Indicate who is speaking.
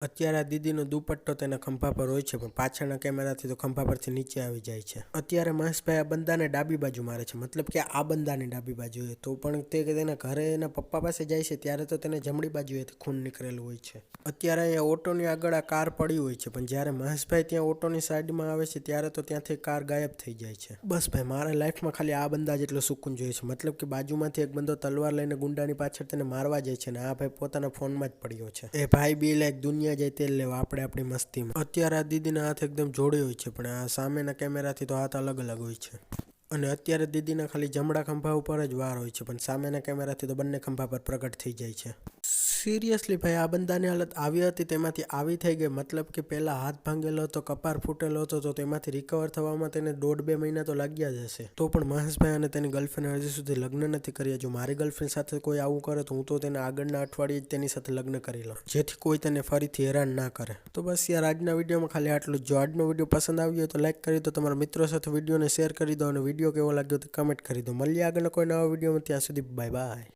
Speaker 1: અત્યારે આ દીદીનો દુપટ્ટો તેના ખંભા પર હોય છે, પણ પાછળના કેમેરાથી તો ખંભા પરથી નીચે આવી જાય છે. અત્યારે મહેશભાઈ આ બંદાને ડાબી બાજુ મારે છે, મતલબ કે આ બંદાને ડાબી બાજુએ. તો પણ તે તેના ઘરે એના પપ્પા પાસે જાય છે ત્યારે તો તેને જમણી બાજુએથી ખૂન નીકળેલું હોય છે. અત્યારે અહીંયા ઓટોની આગળ આ કાર પડી હોય છે, પણ જ્યારે મહેશભાઈ ત્યાં ઓટોની સાઈડમાં આવે છે ત્યારે તો ત્યાંથી કાર ગાયબ થઈ જાય છે. બસ ભાઈ, મારા લાઈફમાં ખાલી આ બંદા જેટલો સુકૂન જોઈએ છે. મતલબ કે બાજુમાંથી એક બંદો તલવાર લઈને ગુંડાની પાછળ તેને મારવા જાય છે, ને આ ભાઈ પોતાના ફોનમાં જ પડ્યો છે. એ ભાઈ બી લાઈક દુનિયા જાય તેલ લેવા, આપણે આપણી મસ્તીમાં. અત્યારે આ દીદીના હાથ એકદમ જોડે હોય છે, પણ આ સામેના કેમેરાથી તો હાથ અલગ અલગ હોય છે. અને અત્યારે દીદીના ખાલી જમણા ખંભા ઉપર જ વાર હોય છે, પણ સામેના કેમેરાથી તો બંને ખંભા પર પ્રગટ થઈ જાય છે. સિરિયસલી ભાઈ, આ બંદાની હાલત આવી હતી તેમાંથી આવી થઈ ગઈ. મતલબ કે પહેલા હાથ ભાંગેલો હતો, કપાર ફૂટેલો હતો, તો તેમાંથી રિકવર થવામાં તેને 1.5-2 મહિના તો લાગ્યા જ હશે. તો પણ મહેશભાઈ અને તેની ગર્લફ્રેન્ડ હજી સુધી લગ્ન નથી કર્યા. જો મારી ગર્લફ્રેન્ડ સાથે કોઈ આવું કરે તો હું તો તેને આગળના અઠવાડિયે જ તેની સાથે લગ્ન કરી લઉં, જેથી કોઈ તેને ફરીથી હેરાન ના કરે. તો બસ યાર, આજના વિડીયોમાં ખાલી આટલું જ. જો આજનો વિડીયો પસંદ આવ્યો હોય તો લાઈક કરી દો, તમારા મિત્રો સાથે વિડીયોને શેર કરી દો, અને વિડીયો કેવો લાગ્યો તે કમેન્ટ કરી દો. મળીએ આગળના કોઈ નવા વિડીયોમાં. ત્યાં સુધી બાય બાય.